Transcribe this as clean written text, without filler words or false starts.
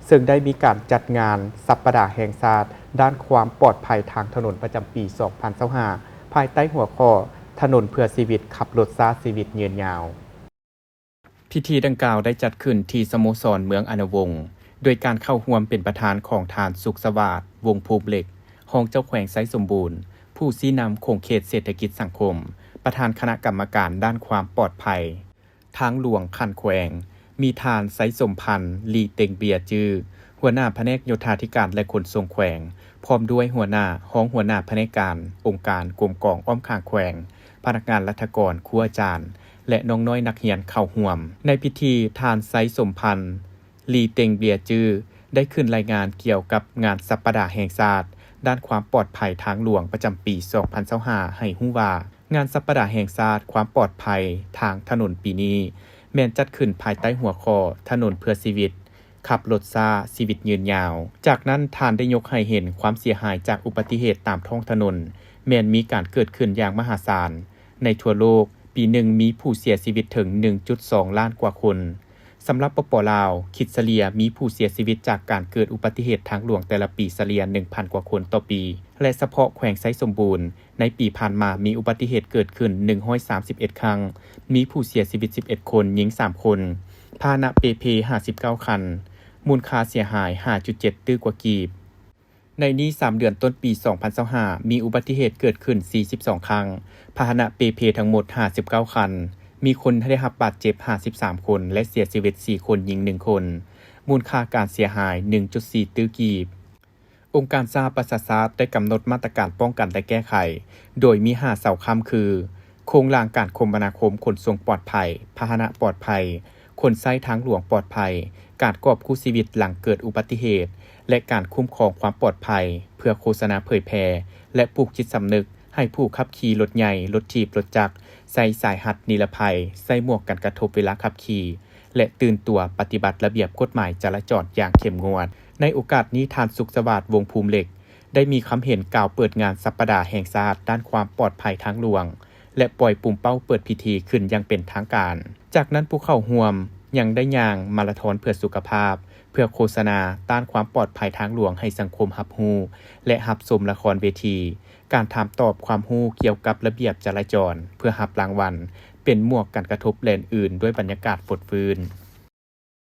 ซึ่งได้มีการจัดงานสัปดาห์แห่งชาติด้านความปลอดภัยทางถนนประจำปี 2025 ภายใต้หัวข้อถนนเพื่อชีวิตขับรถช้าชีวิตยืนยาวพิธีดังกล่าวได้จัดขึ้นที่สโมสรเมืองอนาวงศ์โดยการเข้าร่วมเป็นประธานของทานสุขสวัสดิ์วงภูมิเหล็กรองเจ้าแขวงไซสมบูรณ์ผู้ชี้นำโครงเขตเศรษฐกิจสังคมประธานคณะกรรมการด้านความปลอดภัยทางหลวงคันแขวงมีทานไซสมพันธ์ลีเต็งเบียจื้อหัวหน้าแผนกโยธาธิการและขนส่งแขวงพร้อมด้วยหัวหน้าแผนกการองค์การกรมกองอ้อมข้างแขวงพนักงานรัฐกรครูอาจารย์และน้องน้อยนักเรียนเข้าร่วมในพิธีทานไซสมพันธ์ลีเต็งเบียจื้อได้ขึ้นรายงานเกี่ยวกับงานสัปดาห์แห่งชาติด้านความปลอดภัยทางหลวงประจำปี 2025 ให้รู้ว่างานสัปดาห์แห่งชาติความปลอดภัยทางถนนปีนี้แม่นจัดขึ้นภายใต้หัวข้อถนนเพื่อชีวิตขับรถช้าชีวิตยืนยาวจากนั้นท่านได้ยกให้เห็นความเสียหายจากอุบัติเหตุตามท้องถนนแม้นมีการเกิดขึ้นอย่างมหาศาลในทั่วโลกปีหนึ่งมีผู้เสียชีวิตถึง 1.2 ล้านกว่าคนสำหรับปปลาวคิดเฉลี่ยมีผู้เสียชีวิตจากการเกิดอุบัติเหตุทางหลวงแต่ละปีเฉลี่ย 1,000 กว่าคนต่อปีและเฉพาะแขวงไซสมบูรณ์ในปีผ่านมามีอุบัติเหตุเกิดขึ้น131ครั้งมีผู้เสียชีวิต11คนหญิง3คนพาหนะเปเพ59คันมูลค่าเสียหาย 5.7 ตื้อกว่ากีบในนี้3เดือนต้นปี 2025มีอุบัติเหตุเกิดขึ้น42ครั้งพาหนะเปเพทั้งหมด59คันมีคนได้รับบาดเจ็บ53คนและเสียชีวิต4คนหญิง1คนมูลค่าการเสียหาย 1.4 ตื้อกีบองค์การสหประชาชาติได้กำหนดมาตรการป้องกันและแก้ไขโดยมี5เสาค้ำคือโครงร่างการคมนาคมขนส่งปลอดภัยพาหนะปลอดภัยคนใช้ทางหลวงปลอดภัยการกอบกู้ชีวิตหลังเกิดอุบัติเหตุและการคุ้มครองความปลอดภัยเพื่อโฆษณาเผยแพร่และปลูกจิตสำนึกให้ผู้ขับขี่รถใหญ่รถถีบรถจักรใส่สายหัดนิรภัยใส่หมวกกันกระทบเวลาขับขี่และตื่นตัวปฏิบัติระเบียบกฎหมายจราจรอย่างเข้มงวดในโอกาสนี้ทานสุขสวัสดิ์วงภูมิเหล็กได้มีคำเห็นกล่าวเปิดงานสัปดาห์แห่งชาติด้านความปลอดภัยทางหลวงและปล่อยปุ่มเป้าเปิดพิธีขึ้นอย่างเป็นทางการจากนั้นผู้เข้าร่วมยังได้ย่างมาราธอนเพื่อสุขภาพเพื่อโฆษณาต้านความปลอดภัยทางหลวงให้สังคมรับรู้และรับชมละครเวทีการถามตอบความรู้เกี่ยวกับระเบียบจราจรเพื่อรับรางวัลเป็นหมวกกันกระทบแลนอื่นด้วยบรรยากาศฝดฟื้น